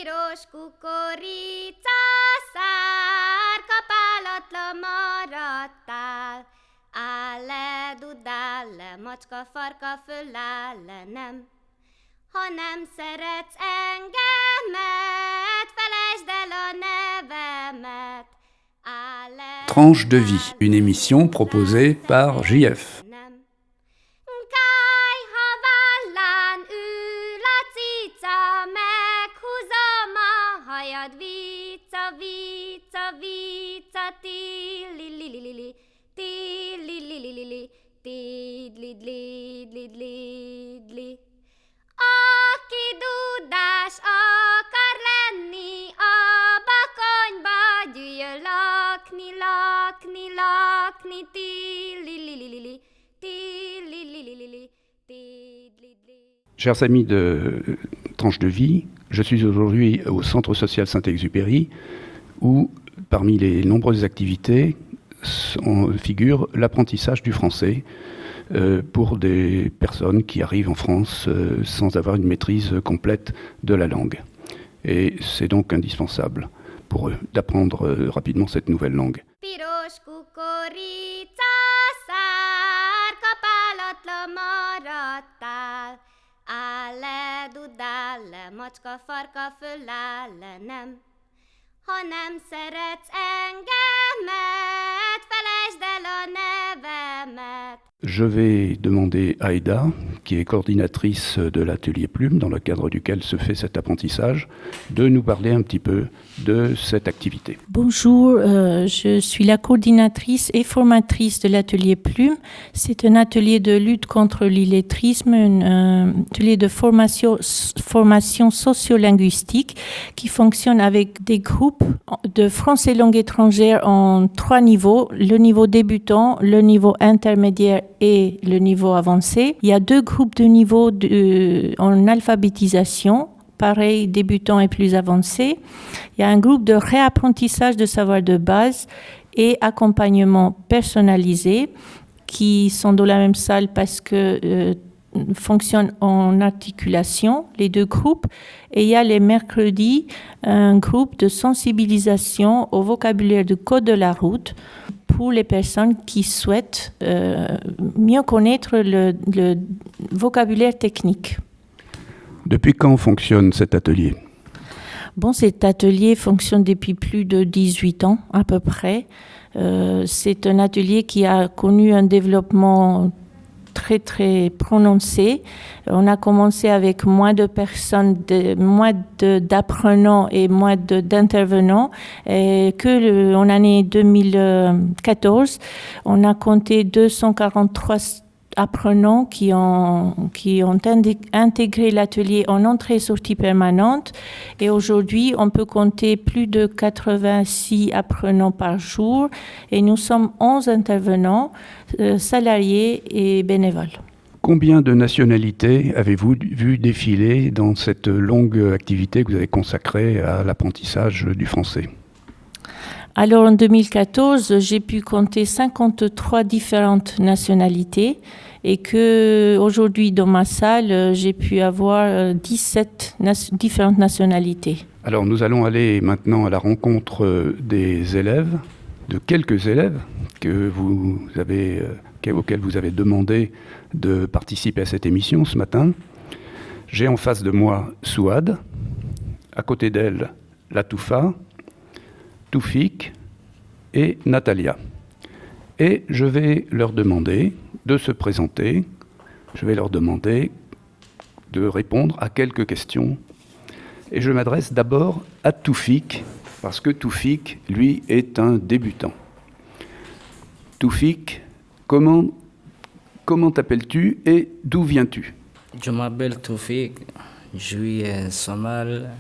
piros kukorica szár, kapálatlan maradtál. Áll le, dudál le, macska farka föláll le, nem. Ha nem szeretsz engemet, felejtsd el a nevemet. Tranche de vie, une émission proposée par JF. Aki dudás akar lenni, a bakonyba gyűjjön lakni, lakni, lakni, ti-li-li-li-li-li, ti-li-li-li-li-li, ti-li-li. Chers amis de Tranche de vie, je suis aujourd'hui au Centre social Saint-Exupéry où, parmi les nombreuses activités, figure l'apprentissage du français pour des personnes qui arrivent en France sans avoir une maîtrise complète de la langue. Et c'est donc indispensable pour eux d'apprendre rapidement cette nouvelle langue. Piros kukorica szár, kapálatlan maradtál. Áll le, dudál le, macska farka föláll le, nem. Ha nem szeretsz engemet, felejtsd el a nevemet. Je vais demander à Aïda, qui est coordinatrice de l'atelier Plume, dans le cadre duquel se fait cet apprentissage, de nous parler un petit peu de cette activité. Bonjour, je suis la coordinatrice et formatrice de l'atelier Plume. C'est un atelier de lutte contre l'illettrisme, un atelier de formation sociolinguistique qui fonctionne avec des groupes de français langue étrangère en 3 niveaux, le niveau débutant, le niveau intermédiaire et le niveau avancé. Il y a 2 groupes de niveaux en alphabétisation, pareil, débutant et plus avancé. Il y a un groupe de réapprentissage de savoir de base et accompagnement personnalisé qui sont dans la même salle parce que fonctionnent en articulation, les 2 groupes. Et il y a les mercredis un groupe de sensibilisation au vocabulaire du code de la route pour les personnes qui souhaitent mieux connaître le vocabulaire technique. Depuis quand fonctionne cet atelier ? Bon, cet atelier fonctionne depuis plus de 18 ans à peu près. C'est un atelier qui a connu un développement très très prononcé. On a commencé avec moins de personnes, moins d'apprenants et moins d'intervenants. Et en année 2014, on a compté 243 apprenants qui ont intégré l'atelier en entrée-sortie permanente. Et aujourd'hui, on peut compter plus de 86 apprenants par jour. Et nous sommes 11 intervenants, salariés et bénévoles. Combien de nationalités avez-vous vu défiler dans cette longue activité que vous avez consacrée à l'apprentissage du français ? Alors en 2014, j'ai pu compter 53 différentes nationalités et qu'aujourd'hui dans ma salle, j'ai pu avoir 17 différentes nationalités. Alors nous allons aller maintenant à la rencontre des élèves, de quelques élèves auxquels vous avez demandé de participer à cette émission ce matin. J'ai en face de moi Souad, à côté d'elle Latoufa, Toufik et Natalia. Et je vais leur demander de se présenter, je vais leur demander de répondre à quelques questions. Et je m'adresse d'abord à Toufik, parce que Toufik, lui, est un débutant. Toufik, comment t'appelles-tu et d'où viens-tu ? Je m'appelle Toufik, je suis somal.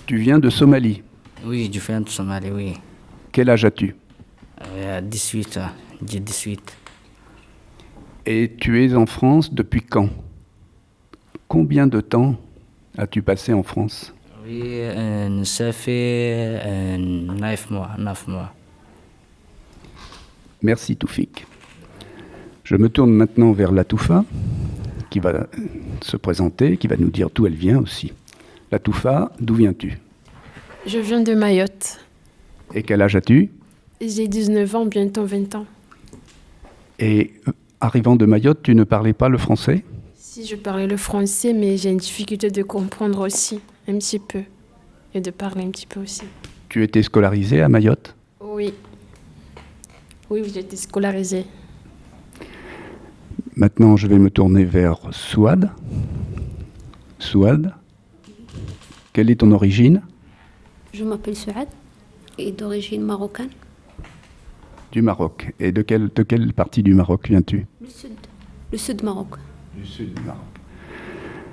Tu viens de Somalie ? Oui, je viens de Somalie, oui. Quel âge as-tu ? 18 ans, j'ai 18. Et tu es en France depuis quand ? Combien de temps as-tu passé en France ? Oui, ça fait 9 mois. Merci Toufik. Je me tourne maintenant vers Latoufa, qui va se présenter, qui va nous dire d'où elle vient aussi. La Toufa, d'où viens-tu? Je viens de Mayotte. Et quel âge as-tu? J'ai 19 ans, bientôt 20 ans. Et arrivant de Mayotte, tu ne parlais pas le français? Si je parlais le français, mais j'ai une difficulté de comprendre aussi, un petit peu. Et de parler un petit peu aussi. Tu étais scolarisé à Mayotte? Oui. Oui, j'ai été scolarisée. Maintenant, je vais me tourner vers Souad. Souad, quelle est ton origine? Je m'appelle Souad et d'origine marocaine. Du Maroc. Et de quelle partie du Maroc viens-tu? Le sud Maroc. Du sud du Maroc.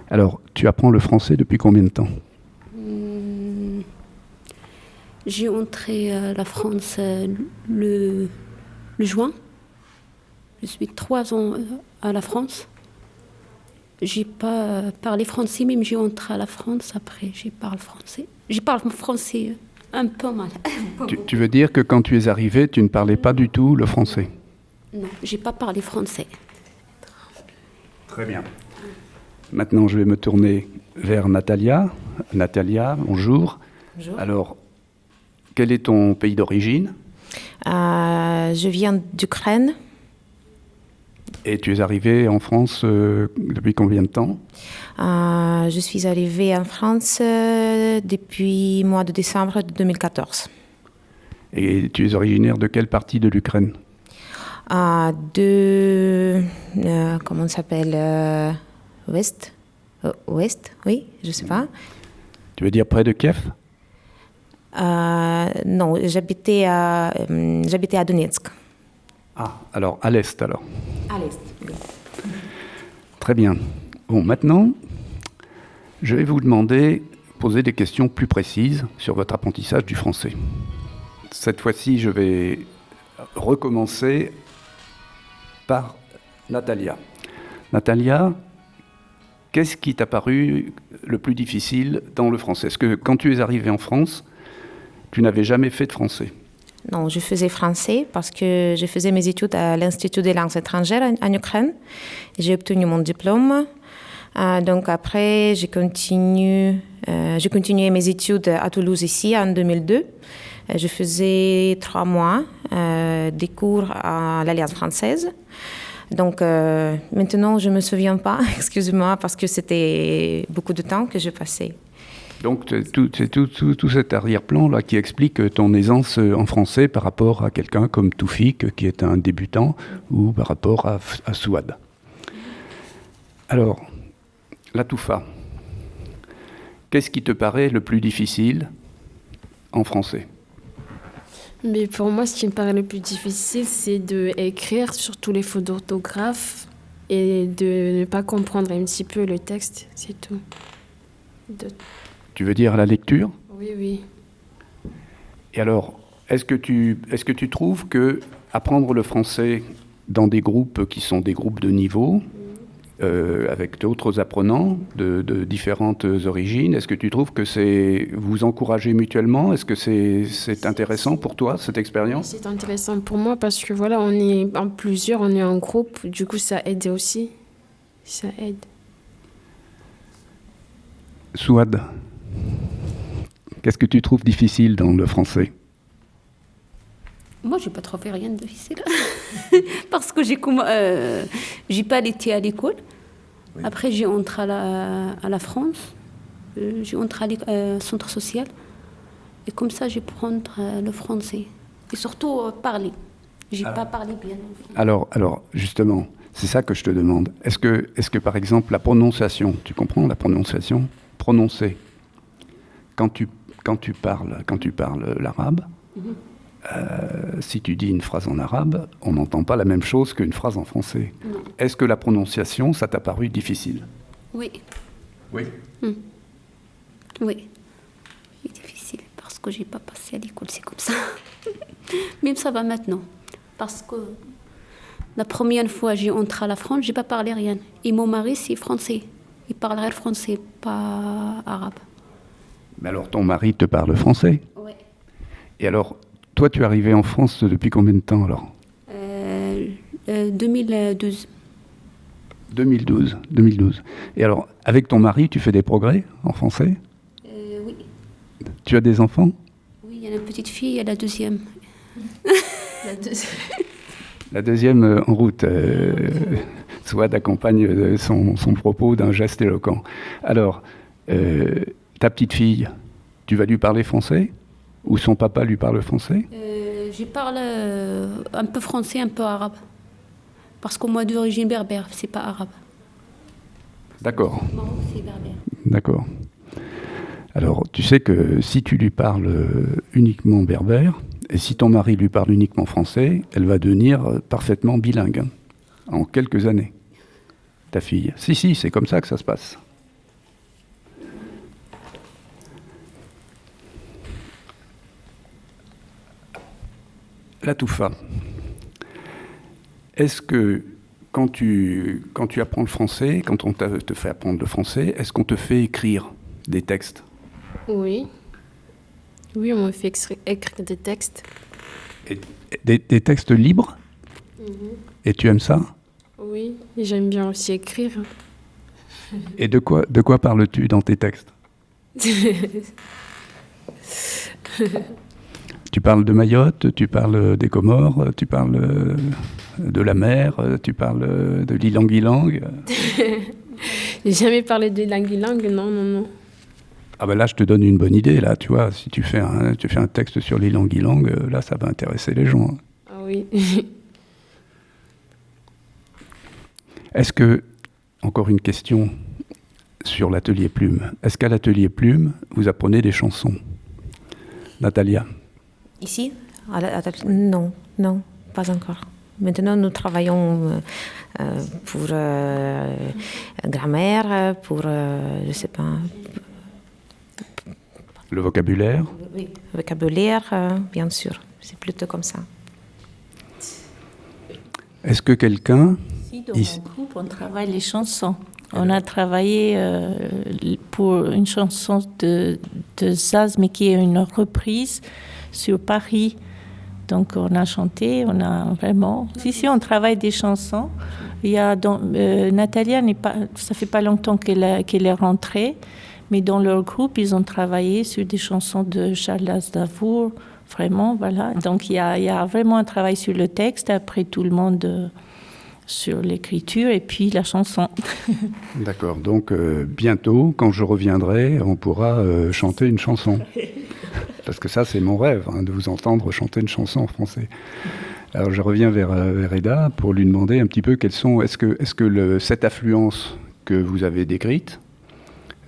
Alors, tu apprends le français depuis combien de temps? J'ai entré la France le juin. Je suis 3 ans à la France. J'ai pas parlé français, même j'ai entré à la France. Après, je parle français. Je parle français un peu mal. Tu veux dire que quand tu es arrivé, tu ne parlais pas du tout le français? Non, j'ai pas parlé français. Très bien. Maintenant, je vais me tourner vers Natalia. Natalia, bonjour. Bonjour. Alors, quel est ton pays d'origine? Je viens d'Ukraine. Et tu es arrivée en France depuis combien de temps? Je suis arrivée en France depuis le mois de décembre de 2014. Et tu es originaire de quelle partie de l'Ukraine? Comment ça s'appelle Ouest? Ouest, oui, je ne sais pas. Tu veux dire près de Kiev? Non, j'habitais à Donetsk. Ah, alors à l'est alors. À l'est, oui. Très bien. Bon, maintenant, je vais vous poser des questions plus précises sur votre apprentissage du français. Cette fois-ci, je vais recommencer par Natalia. Natalia, qu'est-ce qui t'a paru le plus difficile dans le français? Est-ce que quand tu es arrivée en France, tu n'avais jamais fait de français? Non, je faisais français parce que je faisais mes études à l'Institut des langues étrangères en Ukraine. J'ai obtenu mon diplôme. Donc après, j'ai continué mes études à Toulouse ici en 2002. Je faisais 3 mois des cours à l'Alliance française. Donc maintenant, je ne me souviens pas, excusez-moi, parce que c'était beaucoup de temps que je passais. Donc c'est tout cet arrière-plan là qui explique ton aisance en français par rapport à quelqu'un comme Toufik qui est un débutant ou par rapport à Souad. Alors, la Toufa, qu'est-ce qui te paraît le plus difficile en français? Mais pour moi, ce qui me paraît le plus difficile, c'est d'écrire, surtout les fautes d'orthographe, et de ne pas comprendre un petit peu le texte, c'est tout. Tu veux dire la lecture? Oui, oui. Et alors, est-ce que tu trouves que apprendre le français dans des groupes qui sont des groupes de niveau, avec d'autres apprenants de différentes origines, est-ce que tu trouves que vous encouragez mutuellement? Est-ce que c'est intéressant pour toi, cette expérience? C'est intéressant pour moi parce que voilà, on est en plusieurs, on est en groupe, du coup ça aide aussi. Ça aide. Souad, qu'est-ce que tu trouves difficile dans le français? Moi, je n'ai pas trouvé rien de difficile. Parce que j'ai pas été à l'école. Oui. Après, j'ai entré à la France. J'ai entré au centre social. Et comme ça, j'ai pris le français. Et surtout, parler. Je n'ai pas parlé bien. Alors, justement, c'est ça que je te demande. Est-ce que par exemple, la prononciation, tu comprends la prononciation? Prononcer. Quand tu parles l'arabe, si tu dis une phrase en arabe, on n'entend pas la même chose qu'une phrase en français. Non. Est-ce que la prononciation, ça t'a paru difficile? Oui. Oui. Oui. C'est difficile parce que j'ai pas passé à l'école, c'est comme ça. Même ça va maintenant. Parce que la première fois que j'ai entré à la France, j'ai pas parlé rien. Et mon mari, c'est français. Il parlerait français, pas arabe. Mais alors, ton mari te parle français? Oui. Et alors, toi, tu es arrivé en France depuis combien de temps, alors? 2012. 2012. Et alors, avec ton mari, tu fais des progrès en français? Oui. Tu as des enfants? Oui, il y a une petite fille et la deuxième. La deuxième en route. Souad accompagne son propos d'un geste éloquent. Alors, ta petite fille, tu vas lui parler français? Ou son papa lui parle français? Je parle un peu français, un peu arabe. Parce que moi, d'origine berbère, c'est pas arabe. D'accord. Maroc, c'est berbère. D'accord. Alors, tu sais que si tu lui parles uniquement berbère, et si ton mari lui parle uniquement français, elle va devenir parfaitement bilingue, hein, en quelques années, ta fille. Si, c'est comme ça que ça se passe. La Toufa. Est-ce que quand tu apprends le français, quand on te fait apprendre le français, est-ce qu'on te fait écrire des textes? Oui. Oui, on me fait écrire des textes. Des textes libres? Et tu aimes ça? Oui, et j'aime bien aussi écrire. Et de quoi parles-tu dans tes textes? Tu parles de Mayotte, tu parles des Comores, tu parles de la mer, tu parles de l'ilang-ilang. J'ai jamais parlé de langue, non. Ah ben là, je te donne une bonne idée, là, tu vois. Si tu fais un texte sur l'ilang-ilang, là, ça va intéresser les gens. Ah oui. Est-ce que, encore une question sur l'atelier Plume, est-ce qu'à l'atelier Plume, vous apprenez des chansons? Natalia? Ici Non, pas encore. Maintenant, nous travaillons pour grammaire, pour, je ne sais pas... Le vocabulaire? Oui, vocabulaire, bien sûr. C'est plutôt comme ça. Est-ce que quelqu'un... Ici, dans mon groupe, on travaille les chansons. On a travaillé pour une chanson de Zaz, mais qui est une reprise sur Paris. Donc, on a chanté, on a vraiment... Si, on travaille des chansons. Il y a Natalia, ça fait pas longtemps qu'elle est rentrée, mais dans leur groupe, ils ont travaillé sur des chansons de Charles Aznavour. Vraiment, voilà. Donc, il y a vraiment un travail sur le texte. Après, tout le monde... sur l'écriture et puis la chanson. D'accord, donc bientôt, quand je reviendrai, on pourra chanter une chanson. Parce que ça, c'est mon rêve, hein, de vous entendre chanter une chanson en français. Alors je reviens vers Eda pour lui demander un petit peu est-ce que cette affluence que vous avez décrite,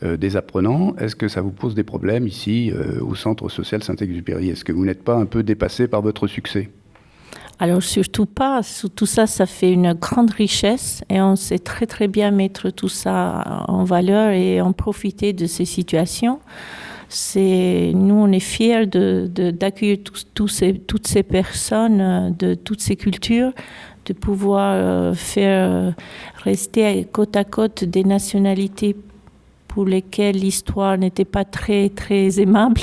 des apprenants, est-ce que ça vous pose des problèmes ici, au Centre social Saint-Exupéry? Est-ce que vous n'êtes pas un peu dépassé par votre succès? Alors surtout pas, tout ça, ça fait une grande richesse et on sait très très bien mettre tout ça en valeur et en profiter de ces situations. Nous, on est fiers d'accueillir toutes ces personnes de toutes ces cultures, de pouvoir faire rester côte à côte des nationalités pour lesquelles l'histoire n'était pas très très aimable.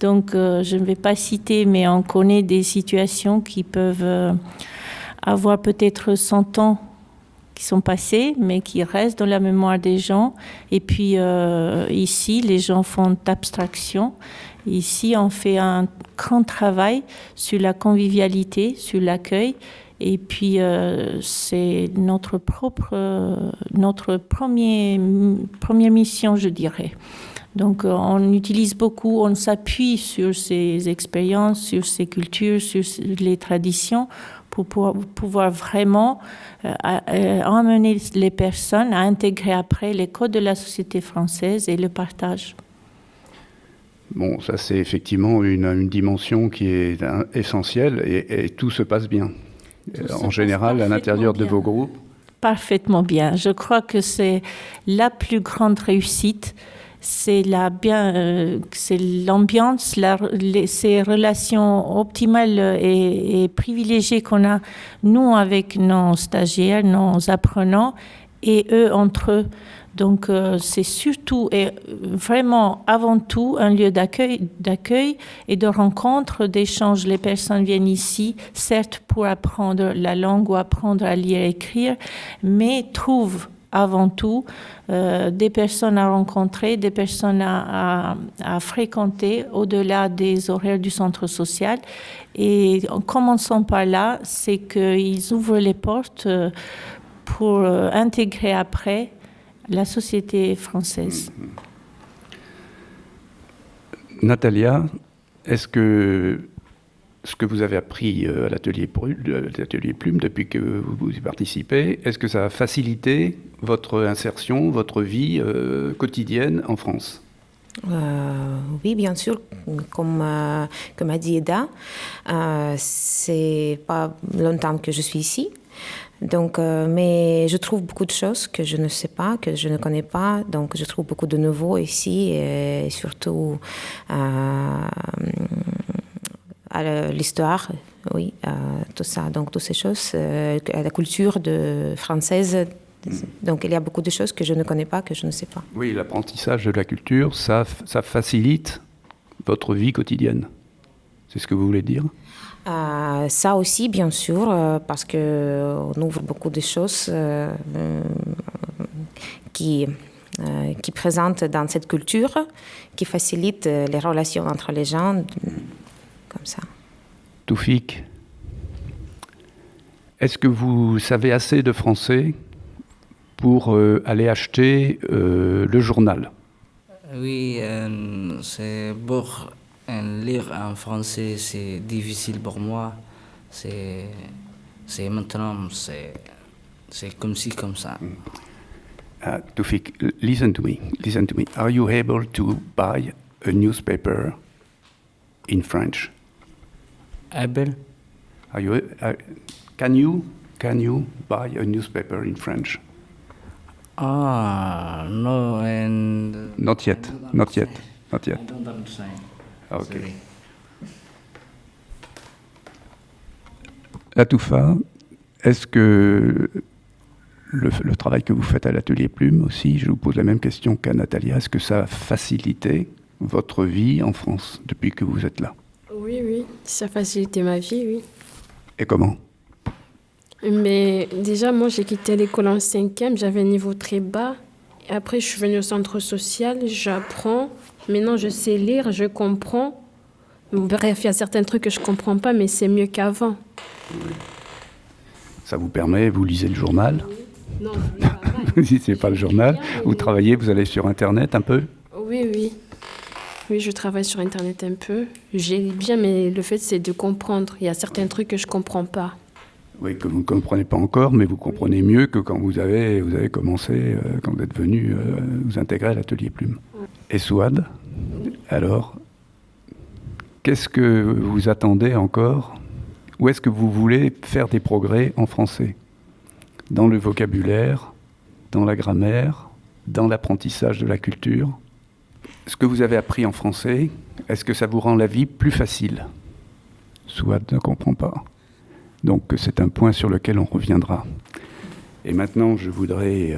Donc, je ne vais pas citer, mais on connaît des situations qui peuvent avoir peut-être 100 ans qui sont passés, mais qui restent dans la mémoire des gens. Et puis, ici, les gens font abstraction. Ici, on fait un grand travail sur la convivialité, sur l'accueil. Et puis, c'est notre première mission, je dirais. Donc, on utilise beaucoup, on s'appuie sur ces expériences, sur ces cultures, sur les traditions pour pouvoir vraiment emmener les personnes à intégrer après les codes de la société française et le partage. Bon, ça c'est effectivement une dimension qui est essentielle et tout se passe bien. En général, à l'intérieur de vos groupes. Parfaitement bien. Je crois que c'est la plus grande réussite. C'est l'ambiance, ces relations optimales et privilégiées qu'on a, nous, avec nos stagiaires, nos apprenants, et eux entre eux. Donc c'est surtout et vraiment avant tout un lieu d'accueil et de rencontre, d'échange. Les personnes viennent ici, certes pour apprendre la langue ou apprendre à lire et écrire, mais trouvent avant tout des personnes à rencontrer, des personnes à fréquenter au-delà des horaires du centre social. Et en commençant par là, c'est qu'ils ouvrent les portes pour intégrer après la société française. Natalia, est-ce que ce que vous avez appris à l'atelier Plume depuis que vous y participez, est-ce que ça a facilité votre insertion, votre vie quotidienne en France ? Oui, bien sûr, comme a dit Eda, c'est pas longtemps que je suis ici. Donc, mais je trouve beaucoup de choses que je ne sais pas, que je ne connais pas. Donc, je trouve beaucoup de nouveaux ici, et surtout à l'histoire, oui, tout ça. Donc, toutes ces choses, à la culture française. Donc, il y a beaucoup de choses que je ne connais pas, que je ne sais pas. Oui, l'apprentissage de la culture, ça facilite votre vie quotidienne. C'est ce que vous voulez dire ? Ça aussi, bien sûr, parce qu'on ouvre beaucoup de choses qui présentent dans cette culture, qui facilitent les relations entre les gens, comme ça. Toufik, est-ce que vous savez assez de français pour aller acheter le journal ? Oui, c'est pour lire en français, c'est difficile pour moi. C'est maintenant, c'est comme ci, comme ça. Toufik, listen to me. Are you able to buy a newspaper in French? Able? Can you buy a newspaper in French? No, and Not yet. I don't understand. Okay. Sorry. Latoufa, est-ce que le travail que vous faites à l'atelier Plume aussi, je vous pose la même question qu'à Natalia, est-ce que ça a facilité votre vie en France depuis que vous êtes là ? Oui, ça a facilité ma vie, oui. Et comment ? Mais déjà, moi, j'ai quitté l'école en 5e, j'avais un niveau très bas. Et après, je suis venue au centre social, j'apprends. Maintenant, je sais lire, je comprends. Bref, il y a certains trucs que je ne comprends pas, mais c'est mieux qu'avant. Oui. Ça vous permet, vous lisez le journal ? Non, je travaille. Vous ne lisez pas le journal, vous travaillez, vous allez sur Internet un peu ? Oui. Oui, je travaille sur Internet un peu. J'ai bien, mais le fait, c'est de comprendre. Il y a certains trucs que je ne comprends pas. Oui, que vous ne comprenez pas encore, mais vous comprenez mieux que quand vous avez commencé, quand vous êtes venu vous intégrer à l'atelier Plume. Et Souad, alors, qu'est-ce que vous attendez encore ? Où est-ce que vous voulez faire des progrès en français ? Dans le vocabulaire, dans la grammaire, dans l'apprentissage de la culture ? Ce que vous avez appris en français, est-ce que ça vous rend la vie plus facile ? Souad ne comprend pas. Donc c'est un point sur lequel on reviendra. Et maintenant, je voudrais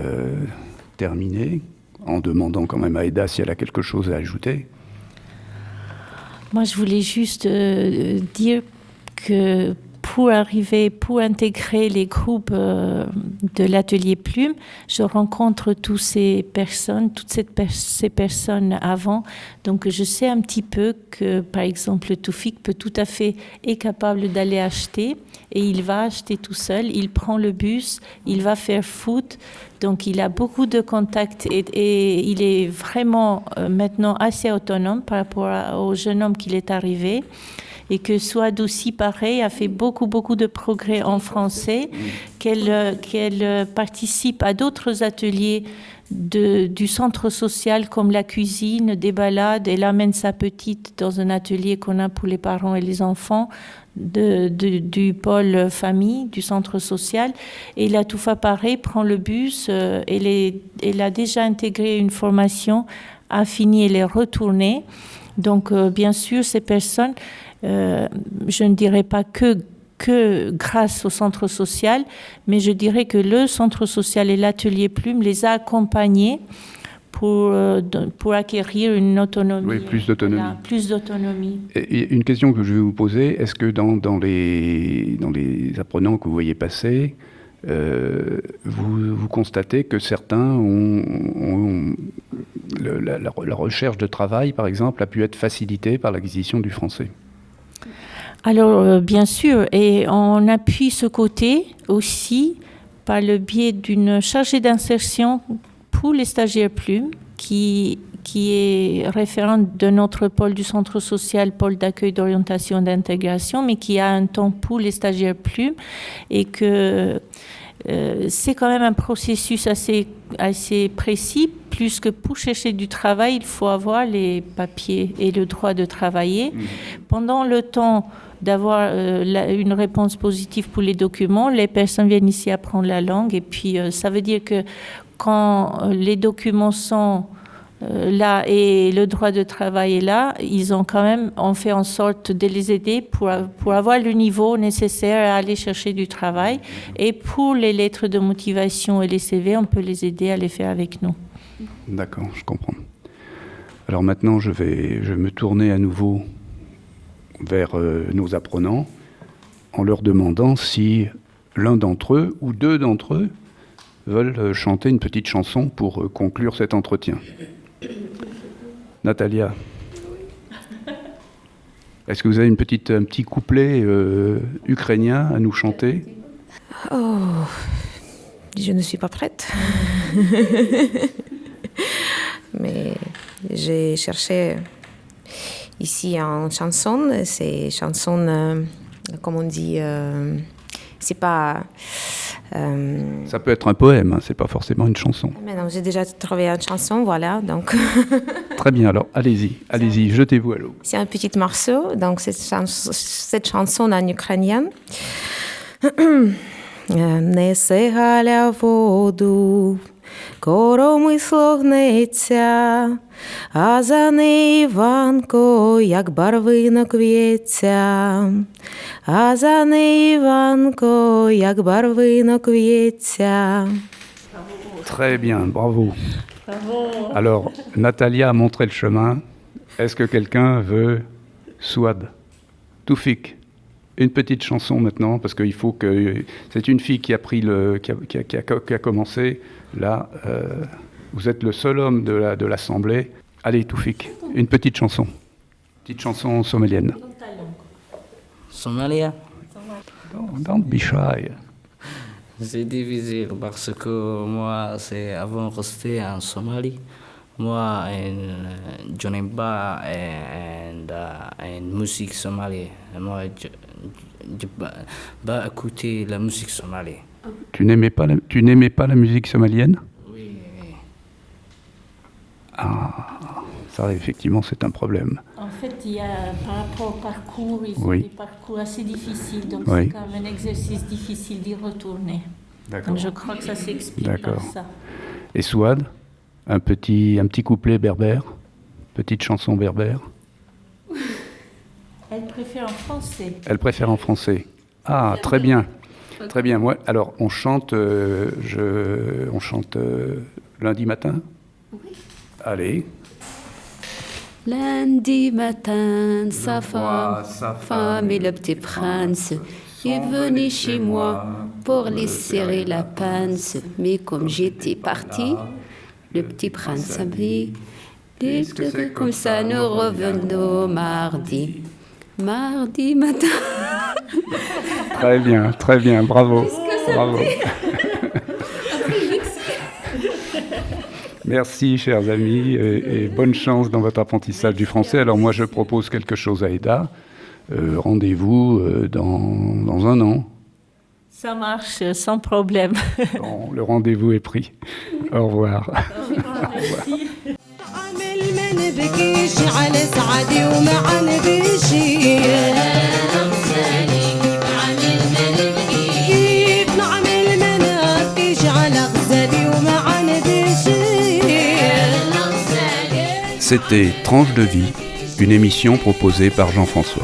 terminer en demandant quand même à Eda si elle a quelque chose à ajouter. Moi, je voulais juste dire que pour intégrer les groupes de l'atelier Plume, je rencontre toutes ces personnes avant. Donc, je sais un petit peu que, par exemple, Toufik est capable d'aller acheter et il va acheter tout seul. Il prend le bus, il va faire foot. Donc, il a beaucoup de contacts et il est vraiment maintenant assez autonome par rapport au jeune homme qu'il est arrivé. Et que Souad aussi, pareil, a fait beaucoup de progrès en français, qu'elle participe à d'autres ateliers du centre social comme la cuisine, des balades. Elle amène sa petite dans un atelier qu'on a pour les parents et les enfants du pôle famille, du centre social. Et Latoufa, pareil, prend le bus. Elle a déjà intégré une formation, a fini, elle est retournée. Donc, bien sûr, ces personnes... je ne dirais pas que que grâce au centre social, mais je dirais que le centre social et l'atelier Plume les a accompagnés pour acquérir une autonomie. Oui, plus d'autonomie. Voilà, plus d'autonomie. Et une question que je vais vous poser, est-ce que dans les apprenants que vous voyez passer, vous constatez que certains ont la recherche de travail, par exemple, a pu être facilitée par l'acquisition du français? Alors, bien sûr, et on appuie ce côté aussi par le biais d'une chargée d'insertion pour les stagiaires Plume, qui est référente de notre pôle du centre social, pôle d'accueil, d'orientation, d'intégration, mais qui a un temps pour les stagiaires Plume, et que c'est quand même un processus assez précis, plus que pour chercher du travail, il faut avoir les papiers et le droit de travailler. Pendant le temps d'avoir une réponse positive pour les documents, les personnes viennent ici apprendre la langue, et puis ça veut dire que quand les documents sont là et le droit de travail est là, on fait en sorte de les aider pour avoir le niveau nécessaire à aller chercher du travail. Et pour les lettres de motivation et les CV, on peut les aider à les faire avec nous. D'accord, je comprends. Alors maintenant, je vais me tourner à nouveau vers nos apprenants en leur demandant si l'un d'entre eux ou deux d'entre eux veulent chanter une petite chanson pour conclure cet entretien. Natalia, est-ce que vous avez un petit couplet ukrainien à nous chanter? Oh, je ne suis pas prête. Mais j'ai cherché ici une chanson. C'est chanson, comme on dit, c'est pas... Ça peut être un poème, hein, c'est pas forcément une chanson. Mais non, j'ai déjà trouvé une chanson, voilà. Donc. Très bien, alors allez-y, jetez-vous à l'eau. C'est un petit morceau, donc cette chanson en ukrainien. Несе Галя воду, коромисло гнеться, а за неї Іванко, як барвинок в'ється, а за неї Іванко, як барвинок в'ється. Très bien, bravo. Alors, Natalia a montré le chemin. Est-ce que quelqu'un veut Souad, Toufik, une petite chanson maintenant, parce qu'il faut que... C'est une fille qui a pris qui a commencé. Là, vous êtes le seul homme de l'Assemblée. Allez, Toufik, une petite chanson. Petite chanson somalienne. Somalia. Don't be shy. C'est difficile parce que moi, c'est avant de rester en Somalie. Moi, je n'aime pas une musique somalienne. Moi, je ne pas écouter la musique somalienne. Tu n'aimais pas la musique somalienne? Oui. Ah, ça, effectivement, c'est un problème. En fait, il y a, par rapport au parcours, ils ont des parcours assez difficiles, donc c'est quand même un exercice difficile d'y retourner. D'accord. Donc je crois que ça s'explique par ça. Et Souad, un petit couplet berbère, petite chanson berbère. Elle préfère en français. Elle préfère en français. Ah, très bien. Très bien. Moi, alors, on chante lundi matin? Oui. Allez. Lundi matin, sa femme et le petit prince est venu chez moi pour les serrer la pince. Mais comme j'étais partie, le petit prince a dit que comme ça nous revenons mardi. Mardi matin. Très bien, bravo. Bravo. Merci, chers amis, et bonne chance dans votre apprentissage du français. Alors moi, je propose quelque chose à Eda. Rendez-vous dans un an. Ça marche, sans problème. Bon, le rendez-vous est pris. Au revoir. Merci. C'était Tranche de vie, une émission proposée par Jean-François.